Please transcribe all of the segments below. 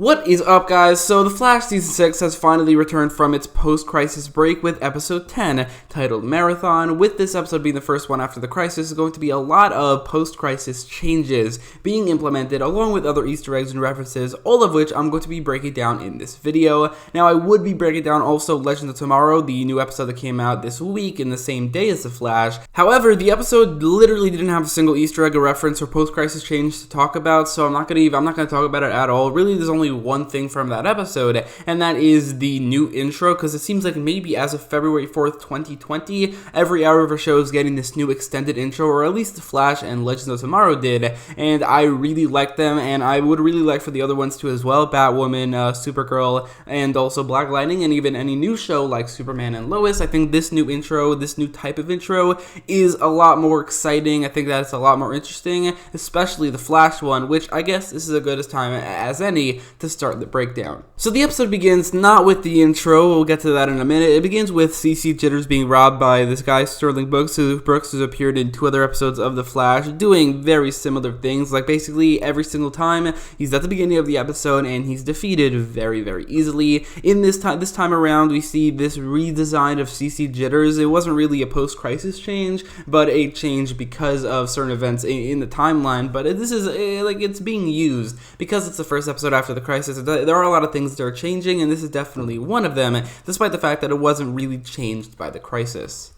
What is up, guys? So The Flash Season 6 has finally returned from its post-crisis break with episode 10, titled Marathon. With this episode being the first one after the crisis, there's going to be a lot of post-crisis changes being implemented, along with other Easter eggs and references, all of which I'm going to be breaking down in this video. Now, I would be breaking down also Legends of Tomorrow, the new episode that came out this week in the same day as The Flash. However, the episode literally didn't have a single Easter egg or reference or post-crisis change to talk about, so I'm not going to talk about it at all. Really, there's only one thing from that episode, and that is the new intro, because it seems like maybe as of February 4th, 2020, every Arrowverse show is getting this new extended intro, or at least The Flash and Legends of Tomorrow did, and I really like them, and I would really like for the other ones too as well, Batwoman, Supergirl, and also Black Lightning, and even any new show like Superman and Lois. I think this new intro, this new type of intro, is a lot more exciting. I think that it's a lot more interesting, especially the Flash one, which I guess this is as good a time as any to start the breakdown. So the episode begins not with the intro, we'll get to that in a minute. It begins with CC Jitters being robbed by this guy Sterling Brooks, who's appeared in 2 other episodes of The Flash, doing very similar things. Like basically every single time he's at the beginning of the episode and he's defeated very, very easily. In this time around, we see this redesign of CC Jitters. It wasn't really a post-crisis change, but a change because of certain events in the timeline. But this is like it's being used because it's the first episode after the crisis. There are a lot of things that are changing, and this is definitely one of them, despite the fact that it wasn't really changed by the crisis.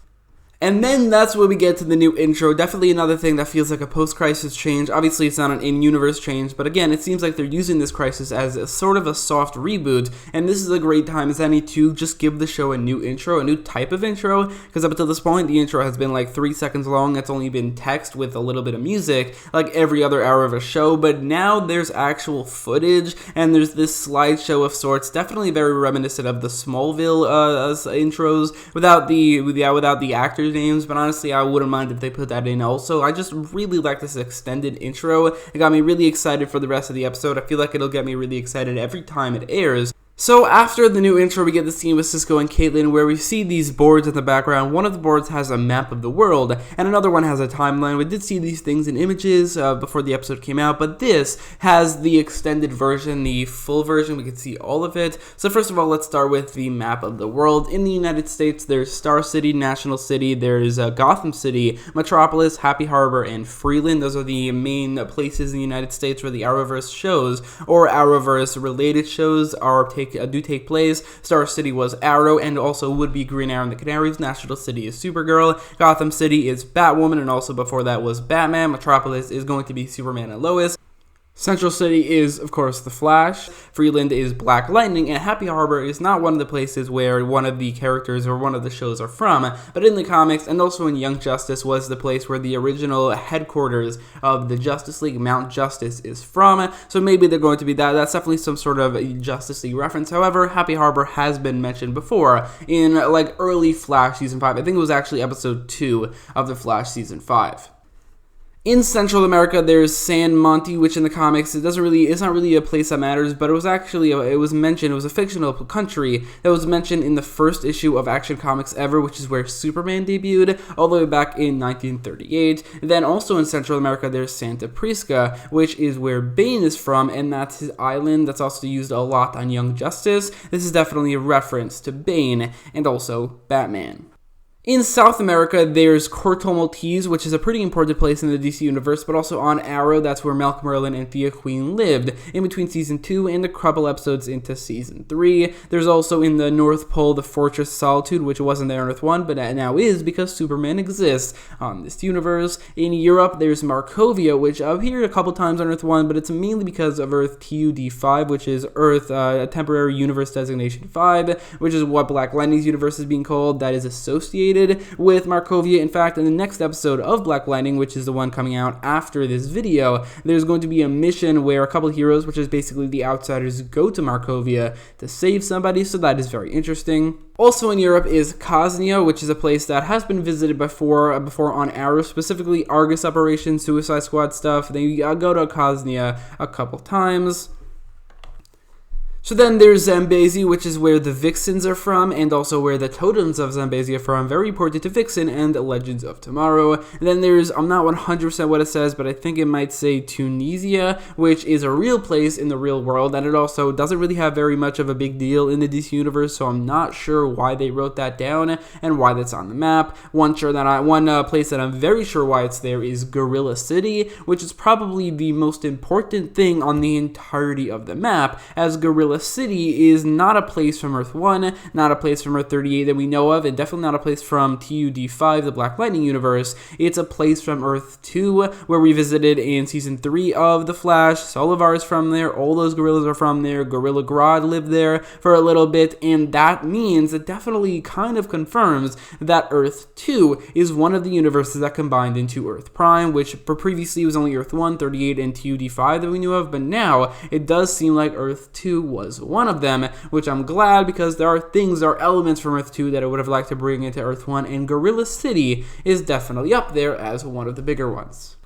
And then that's where we get to the new intro. Definitely another thing that feels like a post-crisis change. Obviously, it's not an in-universe change, but again, it seems like they're using this crisis as a sort of a soft reboot, and this is a great time as any to just give the show a new intro, a new type of intro, because up until this point, the intro has been like 3 seconds long. It's only been text with a little bit of music, like every other Arrowverse show, but now there's actual footage, and there's this slideshow of sorts, definitely very reminiscent of the Smallville intros, without the actors' names, but honestly, I wouldn't mind if they put that in also. I just really like this extended intro. It got me really excited for the rest of the episode. I feel like it'll get me really excited every time it airs. So after the new intro, we get the scene with Cisco and Caitlin where we see these boards in the background. One of the boards has a map of the world, and another one has a timeline. We did see these things in images before the episode came out, but this has the extended version, the full version. We can see all of it. So first of all, let's start with the map of the world. In the United States, there's Star City, National City, there's Gotham City, Metropolis, Happy Harbor, and Freeland. Those are the main places in the United States where the Arrowverse shows, or Arrowverse-related shows, do take place. Star City was Arrow, and also would be Green Arrow and the Canaries. National City is Supergirl. Gotham City is Batwoman, and also before that was Batman. Metropolis is going to be Superman and Lois. Central City is, of course, The Flash. Freeland is Black Lightning, and Happy Harbor is not one of the places where one of the characters or one of the shows are from, but in the comics and also in Young Justice was the place where the original headquarters of the Justice League, Mount Justice, is from, so maybe they're going to be that. That's definitely some sort of Justice League reference. However, Happy Harbor has been mentioned before in like early Flash Season 5. I think it was actually episode 2 of The Flash Season 5. In Central America, there's San Monte, which in the comics, it's not really a place that matters, but it was a fictional country that was mentioned in the first issue of Action Comics ever, which is where Superman debuted, all the way back in 1938. Then also in Central America, there's Santa Prisca, which is where Bane is from, and that's his island that's also used a lot on Young Justice. This is definitely a reference to Bane, and also Batman. In South America, there's Corto Maltese, which is a pretty important place in the DC universe, but also on Arrow, that's where Malcolm Merlyn and Thea Queen lived, in between Season 2 and a couple episodes into Season 3. There's also in the North Pole, the Fortress Solitude, which wasn't there on Earth 1, but now is because Superman exists on this universe. In Europe, there's Markovia, which appeared a couple times on Earth 1, but it's mainly because of Earth-2 D5, which is Earth Temporary Universe Designation 5, which is what Black Lightning's universe is being called, that is associated with Markovia. In fact, in the next episode of Black Lightning, which is the one coming out after this video, there's going to be a mission where a couple heroes, which is basically the Outsiders, go to Markovia to save somebody, so that is very interesting. Also in Europe is Kosnia, which is a place that has been visited before on Arrow, specifically Argus Operation, Suicide Squad stuff. They go to Kosnia a couple times. So then there's Zambezi, which is where the Vixens are from, and also where the totems of Zambezi are from. Very important to Vixen and Legends of Tomorrow. And then there's, I'm not 100% what it says, but I think it might say Tunisia, which is a real place in the real world, and it also doesn't really have very much of a big deal in the DC universe, so I'm not sure why they wrote that down and why that's on the map. One place that I'm very sure why it's there is Gorilla City, which is probably the most important thing on the entirety of the map, as Gorilla City is not a place from Earth-1, not a place from Earth-38 that we know of, and definitely not a place from TUD5, the Black Lightning universe. It's a place from Earth-2, where we visited in Season 3 of The Flash. Solivar is from there, all those gorillas are from there, Gorilla Grodd lived there for a little bit, and that means, it definitely kind of confirms that Earth-2 is one of the universes that combined into Earth Prime, which previously was only Earth-1, 38, and TUD5 that we knew of, but now it does seem like Earth-2 was one of them, which I'm glad, because there are elements from Earth-2 that I would have liked to bring into Earth-1, and Gorilla City is definitely up there as one of the bigger ones.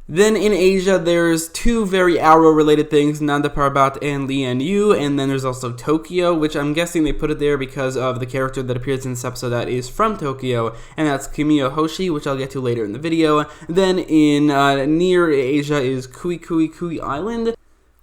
Then in Asia, there's two very Arrow-related things, Nanda Parbat and Lian-Yu, and then there's also Tokyo, which I'm guessing they put it there because of the character that appears in this episode that is from Tokyo, and that's Kimiyo Hoshi, which I'll get to later in the video. Then in near Asia is Kui Island,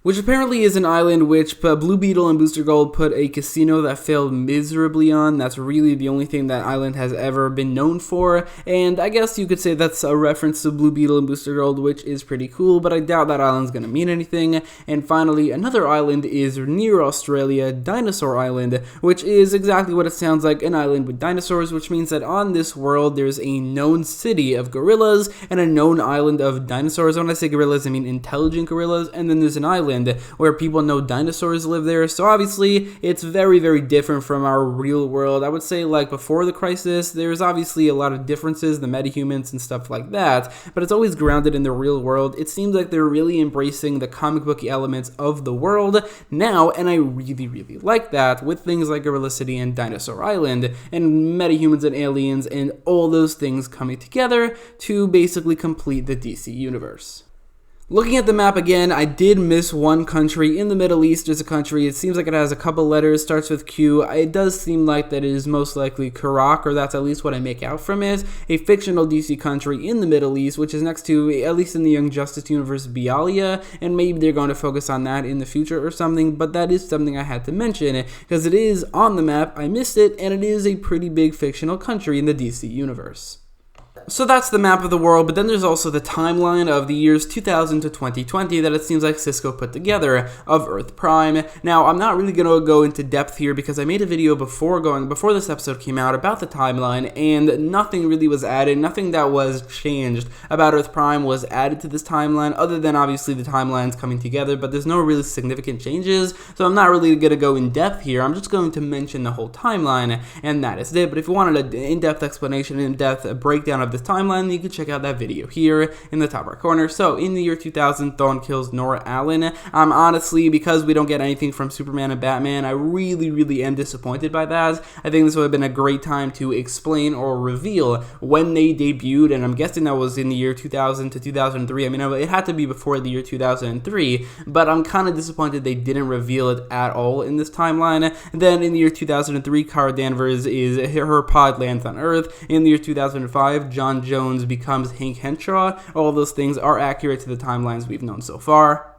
which apparently is an island which Blue Beetle and Booster Gold put a casino that failed miserably on. That's really the only thing that island has ever been known for, and I guess you could say that's a reference to Blue Beetle and Booster Gold, which is pretty cool, but I doubt that island's gonna mean anything. And finally, another island is near Australia, Dinosaur Island, which is exactly what it sounds like, an island with dinosaurs, which means that on this world there's a known city of gorillas and a known island of dinosaurs. When I say gorillas, I mean intelligent gorillas, and then there's an island where people know dinosaurs live there. So obviously it's very, very different from our real world. I would say, like, before the crisis, there's obviously a lot of differences, the metahumans and stuff like that, but it's always grounded in the real world. It seems like they're really embracing the comic booky elements of the world now, and I really, really like that, with things like Gorilla City and Dinosaur Island and metahumans and aliens and all those things coming together to basically complete the DC universe. Looking at the map again, I did miss one country. In the Middle East, there's a country. It seems like it has a couple letters, starts with Q. It does seem like that it is most likely Karak, or that's at least what I make out from it. A fictional DC country in the Middle East, which is next to, at least in the Young Justice universe, Bialia, and maybe they're going to focus on that in the future or something, but that is something I had to mention, because it is on the map, I missed it, and it is a pretty big fictional country in the DC universe. So that's the map of the world, but then there's also the timeline of the years 2000 to 2020 that it seems like Cisco put together of Earth Prime. Now, I'm not really going to go into depth here because I made a video before this episode came out about the timeline, and nothing really was added, nothing that was changed about Earth Prime was added to this timeline, other than obviously the timelines coming together, but there's no really significant changes, so I'm not really going to go in depth here. I'm just going to mention the whole timeline, and that is it. But if you wanted an in-depth explanation, in-depth breakdown of this timeline, you can check out that video here in the top right corner. So in the year 2000, Thawne kills Nora Allen. Honestly, because we don't get anything from Superman and Batman, I really am disappointed by that. I think this would have been a great time to explain or reveal when they debuted, and I'm guessing that was in the year 2000 to 2003. I mean, it had to be before the year 2003, but I'm kind of disappointed they didn't reveal it at all in this timeline. Then in the year 2003, Kara Danvers her pod lands on Earth. In the year 2005, John Jones becomes Hank Henshaw. All those things are accurate to the timelines we've known so far.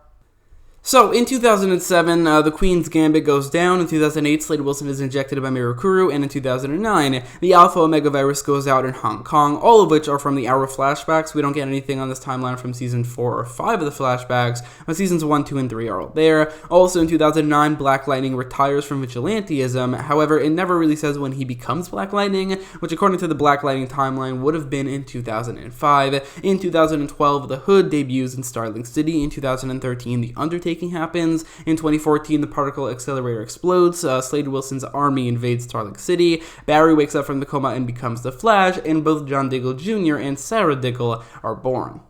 So, in 2007, the Queen's Gambit goes down. In 2008, Slade Wilson is injected by Mirakuru. And in 2009, the Alpha Omega virus goes out in Hong Kong, all of which are from the Arrow flashbacks. We don't get anything on this timeline from Season 4 or 5 of the flashbacks, but Seasons 1, 2, and 3 are all there. Also, in 2009, Black Lightning retires from Vigilantism. However, it never really says when he becomes Black Lightning, which according to the Black Lightning timeline would have been in 2005. In 2012, the Hood debuts in Starling City. In 2013, the Undertaking happens. In 2014, the particle accelerator explodes. Slade Wilson's army invades Starling City. Barry wakes up from the coma and becomes the Flash, and both John Diggle Jr. and Sarah Diggle are born.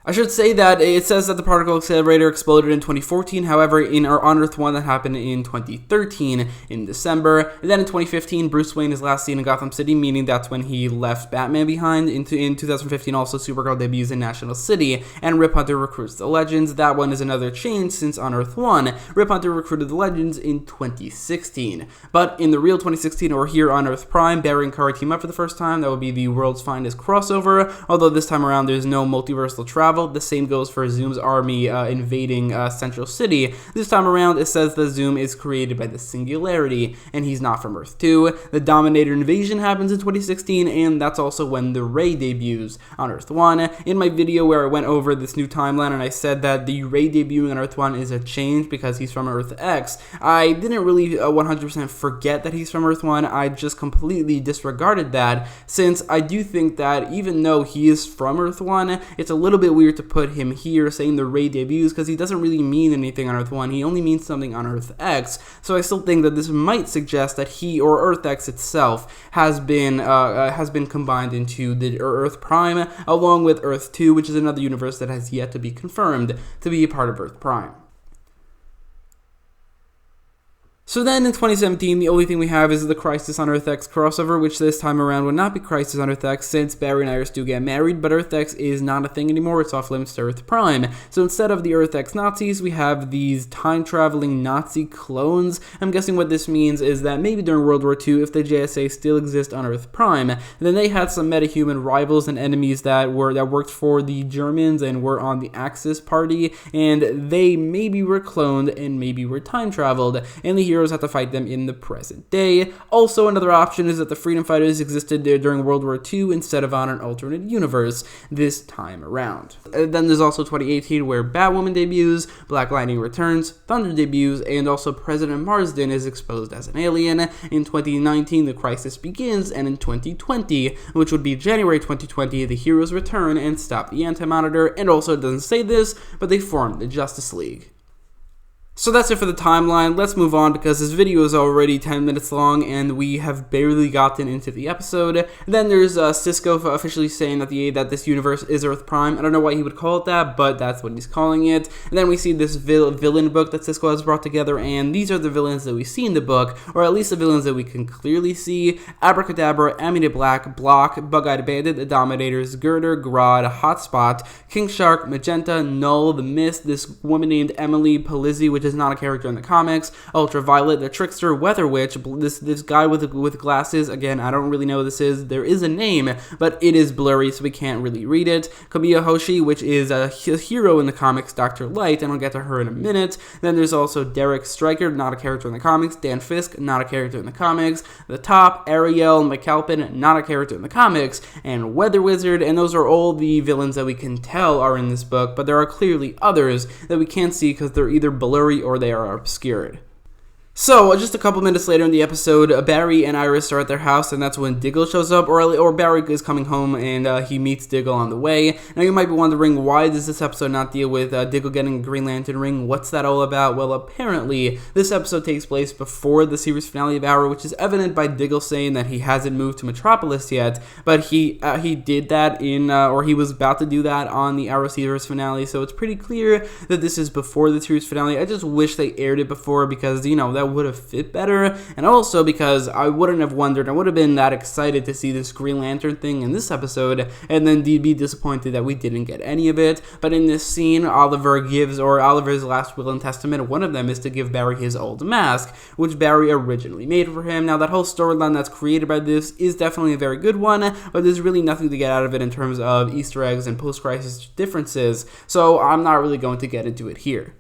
I should say that it says that the particle accelerator exploded in 2014, however, on Earth-1 that happened in 2013 in December. And then in 2015, Bruce Wayne is last seen in Gotham City, meaning that's when he left Batman behind. In 2015, also, Supergirl debuts in National City, and Rip Hunter recruits the Legends. That one is another change, since on Earth-1, Rip Hunter recruited the Legends in 2016. But in the real 2016, or here on Earth Prime, Barry and Kara team up for the first time. That would be the world's finest crossover, although this time around there's no multiversal travel. The same goes for Zoom's army invading Central City. This time around, it says that Zoom is created by the Singularity, and he's not from Earth-2. The Dominator invasion happens in 2016, and that's also when the Ray debuts on Earth-1. In my video where I went over this new timeline and I said that the Ray debuting on Earth-1 is a change because he's from Earth-X, I didn't really 100% forget that he's from Earth-1. I just completely disregarded that, since I do think that even though he is from Earth-1, it's a little bit weird to put him here saying the Ray debuts, because he doesn't really mean anything on Earth-1. He only means something on Earth-X. So I still think that this might suggest that he, or Earth-X itself, has been combined into the Earth Prime, along with Earth-2, which is another universe that has yet to be confirmed to be a part of Earth Prime. So then in 2017, the only thing we have is the Crisis on Earth-X crossover, which this time around would not be Crisis on Earth-X, since Barry and Iris do get married, but Earth-X is not a thing anymore. It's off limits to Earth Prime. So instead of the Earth-X Nazis, we have these time-traveling Nazi clones. I'm guessing what this means is that maybe during World War II, if the JSA still exists on Earth Prime, then they had some metahuman rivals and enemies that worked for the Germans and were on the Axis party, and they maybe were cloned and maybe were time-traveled, and the heroes have to fight them in the present day. Also, another option is that the Freedom Fighters existed during World War II instead of on an alternate universe this time around. Then there's also 2018, where Batwoman debuts, Black Lightning returns, Thunder debuts, and also President Marsden is exposed as an alien. In 2019, the crisis begins, and in 2020, which would be January 2020, the heroes return and stop the Anti-Monitor, and also it doesn't say this, but they form the Justice League. So that's it for the timeline. Let's move on, because this video is already 10 minutes long and we have barely gotten into the episode. And then there's Cisco officially saying that this universe is Earth Prime. I don't know why he would call it that, but that's what he's calling it. And then we see this villain book that Cisco has brought together, and these are the villains that we see in the book, or at least the villains that we can clearly see: Abracadabra, Amity Black, Block, Bug-Eyed Bandit, the Dominators, Girder, Grodd, Hotspot, King Shark, Magenta, Null, the Mist, this woman named Emily Palizzi, which is not a character in the comics, Ultraviolet, the Trickster, Weather Witch, this guy with glasses. Again, I don't really know what this is. There is a name, but it is blurry, so we can't really read it. Kamiya Hoshi, which is a hero in the comics, Dr. Light, and I'll get to her in a minute. Then there's also Derek Stryker, not a character in the comics. Dan Fisk, not a character in the comics. The Top, Ariel McAlpin, not a character in the comics, and Weather Wizard, and those are all the villains that we can tell are in this book, but there are clearly others that we can't see because they're either blurry or they are obscured. So, just a couple minutes later in the episode, Barry and Iris are at their house, and that's when Diggle shows up, or Barry is coming home, and he meets Diggle on the way. Now, you might be wondering, why does this episode not deal with Diggle getting a Green Lantern ring? What's that all about? Well, apparently, this episode takes place before the series finale of Arrow, which is evident by Diggle saying that he hasn't moved to Metropolis yet, but he did that or he was about to do that on the Arrow series finale, so it's pretty clear that this is before the series finale. I just wish they aired it before, because, that would have fit better, and also because I wouldn't have wondered, I would have been that excited to see this Green Lantern thing in this episode, and then be disappointed that we didn't get any of it. But in this scene, Oliver's last will and testament, one of them is to give Barry his old mask, which Barry originally made for him. Now, that whole storyline that's created by this is definitely a very good one, but there's really nothing to get out of it in terms of Easter eggs and post-crisis differences, so I'm not really going to get into it here.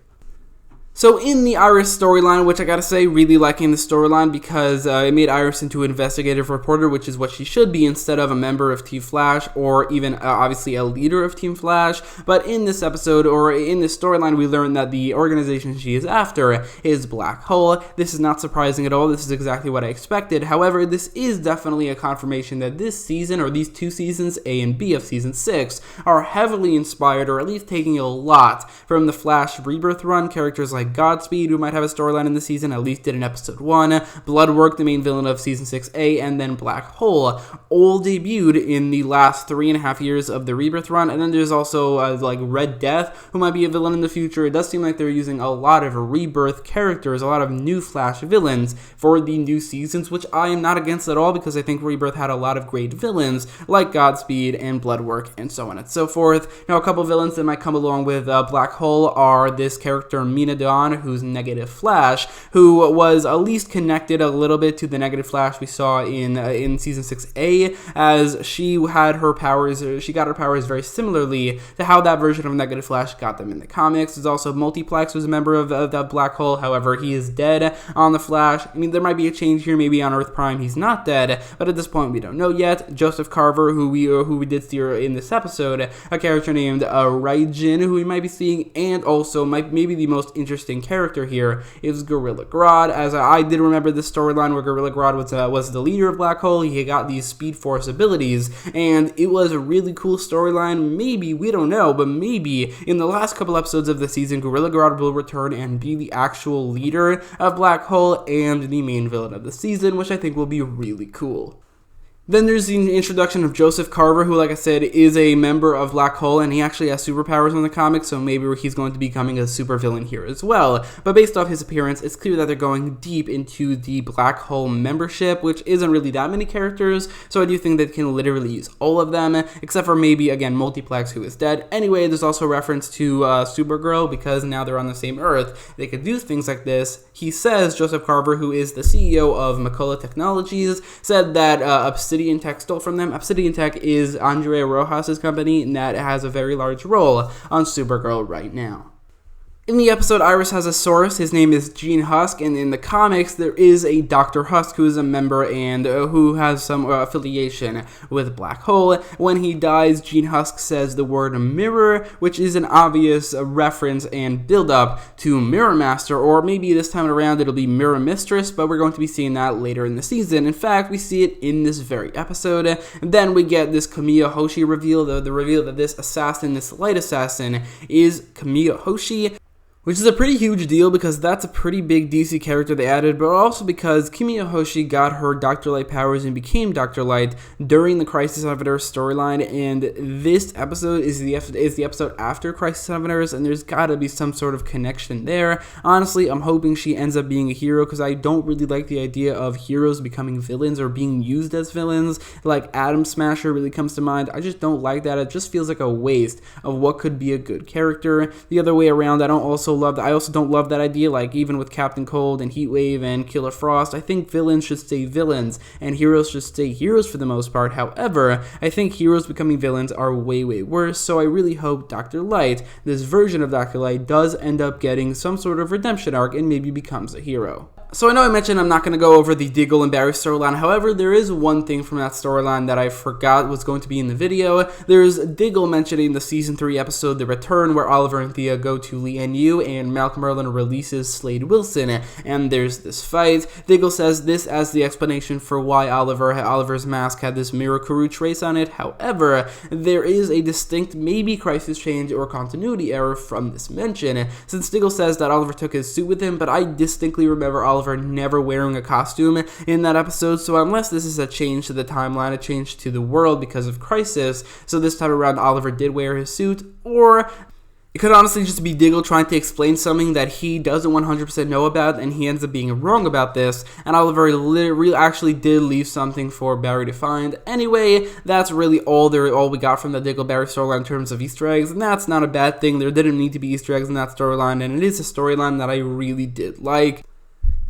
So in the Iris storyline, which I gotta say, really liking the storyline, because it made Iris into an investigative reporter, which is what she should be, instead of a member of Team Flash, or even obviously a leader of Team Flash. But in this episode, or in this storyline, we learn that the organization she is after is Black Hole. This is not surprising at all. This is exactly what I expected. However, this is definitely a confirmation that this season, or these two seasons, A and B of Season 6, are heavily inspired, or at least taking a lot from the Flash Rebirth run. Characters like like Godspeed, who might have a storyline in the season, at least did in episode 1, Bloodwork, the main villain of season 6A, and then Black Hole, all debuted in the last 3.5 years of the Rebirth run. And then there's also like Red Death, who might be a villain in the future. It does seem like they're using a lot of Rebirth characters, a lot of new Flash villains for the new seasons, which I am not against at all, because I think Rebirth had a lot of great villains like Godspeed and Bloodwork and so on and so forth. Now, a couple villains that might come along with Black Hole are this character Mina Dawn, who's Negative Flash, who was at least connected a little bit to the Negative Flash we saw in season 6A, as she had her powers, she got her powers very similarly to how that version of Negative Flash got them in the comics. There's also Multiplex, who's a member of that Black Hole. However, he is dead on the Flash. I mean, there might be a change here. Maybe on Earth Prime he's not dead, but at this point we don't know yet. Joseph Carver, who we did see in this episode, a character named Raijin, who we might be seeing, and also maybe the most interesting character here is Gorilla Grodd, as I did remember this storyline where Gorilla Grodd was the leader of Black Hole. He got these Speed Force abilities, and it was a really cool storyline. Maybe, we don't know, but maybe in the last couple episodes of the season, Gorilla Grodd will return and be the actual leader of Black Hole and the main villain of the season, which I think will be really cool. Then there's the introduction of Joseph Carver, who, like I said, is a member of Black Hole, and he actually has superpowers in the comics, so maybe he's going to be becoming a supervillain here as well. But based off his appearance, it's clear that they're going deep into the Black Hole membership, which isn't really that many characters, so I do think they can literally use all of them, except for maybe, again, Multiplex, who is dead. Anyway, there's also reference to Supergirl, because now they're on the same Earth. They could do things like this. He says, Joseph Carver, who is the CEO of McCullough Technologies, said that Obsidian Tech stole from them. Obsidian Tech is Andrea Rojas' company, and that has a very large role on Supergirl right now. In the episode, Iris has a source. His name is Gene Husk, and in the comics, there is a Dr. Husk who is a member and who has some affiliation with Black Hole. When he dies, Gene Husk says the word mirror, which is an obvious reference and build-up to Mirror Master, or maybe this time around it'll be Mirror Mistress, but we're going to be seeing that later in the season. In fact, we see it in this very episode. And then we get this Kamiya Hoshi reveal, the reveal that this assassin, this light assassin, is Kamiya Hoshi, which is a pretty huge deal because that's a pretty big DC character they added, but also because Kamiya Hoshi got her Dr. Light powers and became Dr. Light during the Crisis on Earth storyline, and this episode is the episode after Crisis on Earth, and there's gotta be some sort of connection there. Honestly, I'm hoping she ends up being a hero, because I don't really like the idea of heroes becoming villains or being used as villains. Like Atom Smasher really comes to mind. I just don't like that. It just feels like a waste of what could be a good character. The other way around, I also don't love that idea, like even with Captain Cold and Heatwave and Killer Frost. I think villains should stay villains and heroes should stay heroes for the most part. However, I think heroes becoming villains are way worse, so I really hope Dr. Light, this version of Dr. Light, does end up getting some sort of redemption arc and maybe becomes a hero. So I know I mentioned I'm not going to go over the Diggle and Barry storyline. However, there is one thing from that storyline that I forgot was going to be in the video. There's Diggle mentioning the Season 3 episode, The Return, where Oliver and Thea go to Lian-Yu and Malcolm Merlin releases Slade Wilson, and there's this fight. Diggle says this as the explanation for why Oliver's mask had this Mirakuru trace on it. However, there is a distinct maybe crisis change or continuity error from this mention, since Diggle says that Oliver took his suit with him, but I distinctly remember Oliver never wearing a costume in that episode, so unless this is a change to the timeline, a change to the world because of Crisis, so this time around Oliver did wear his suit, or it could honestly just be Diggle trying to explain something that he doesn't 100% know about, and he ends up being wrong about this, and Oliver actually did leave something for Barry to find. Anyway, that's really all we got from the Diggle-Barry storyline in terms of Easter eggs, and that's not a bad thing. There didn't need to be Easter eggs in that storyline, and it is a storyline that I really did like.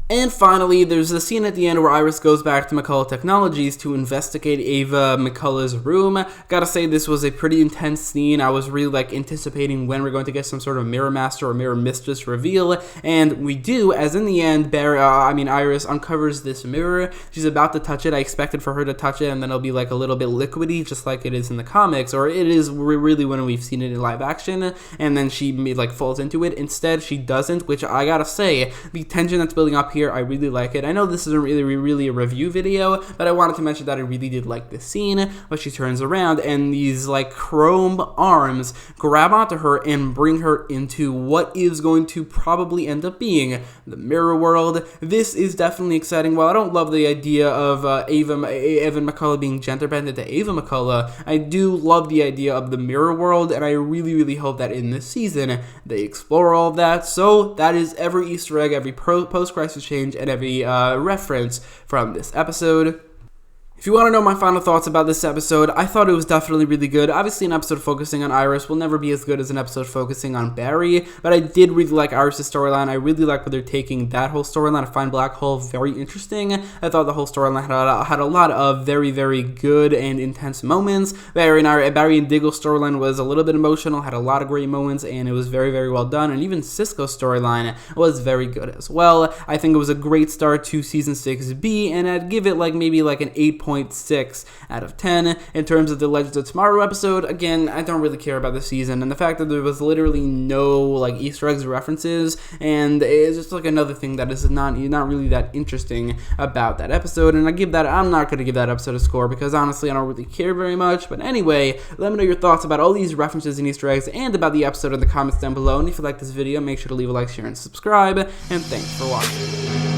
And finally, there's a scene at the end where Iris goes back to McCullough Technologies to investigate Ava McCullough's room. Gotta say, this was a pretty intense scene. I was really anticipating when we're going to get some sort of Mirror Master or Mirror Mistress reveal, and we do, as in the end, Iris uncovers this mirror. She's about to touch it. I expected for her to touch it, and then it'll be a little bit liquidy, just like it is in the comics, or it is really when we've seen it in live action, and then she falls into it. Instead, she doesn't, which I gotta say, the tension that's building up here. I really like it. I know this isn't really a review video, but I wanted to mention that I really did like this scene where she turns around and these like chrome arms grab onto her and bring her into what is going to probably end up being the mirror world. This is definitely exciting. While I don't love the idea of Evan McCullough being gender bent into Ava McCullough, I do love the idea of the mirror world, and I really hope that in this season they explore all of that. So that is every Easter egg, every post-crisis change, and every reference from this episode. If you want to know my final thoughts about this episode, I thought it was definitely really good. Obviously, an episode focusing on Iris will never be as good as an episode focusing on Barry, but I did really like Iris' storyline. I really like where they're taking that whole storyline to find Black Hole very interesting. I thought the whole storyline had a lot of very good and intense moments. Barry and Diggle's storyline was a little bit emotional, had a lot of great moments, and it was very well done. And even Cisco's storyline was very good as well. I think it was a great start to Season 6B, and I'd give it maybe an 8.6 out of 10. In terms of the Legends of Tomorrow episode, again, I don't really care about the season, and the fact that there was literally no Easter eggs references, and it's just another thing that is not really that interesting about that episode. And I'm not going to give that episode a score because honestly I don't really care very much. But anyway, let me know your thoughts about all these references and Easter eggs and about the episode in the comments down below. And if you like this video, make sure to leave a like, share, and subscribe, and thanks for watching.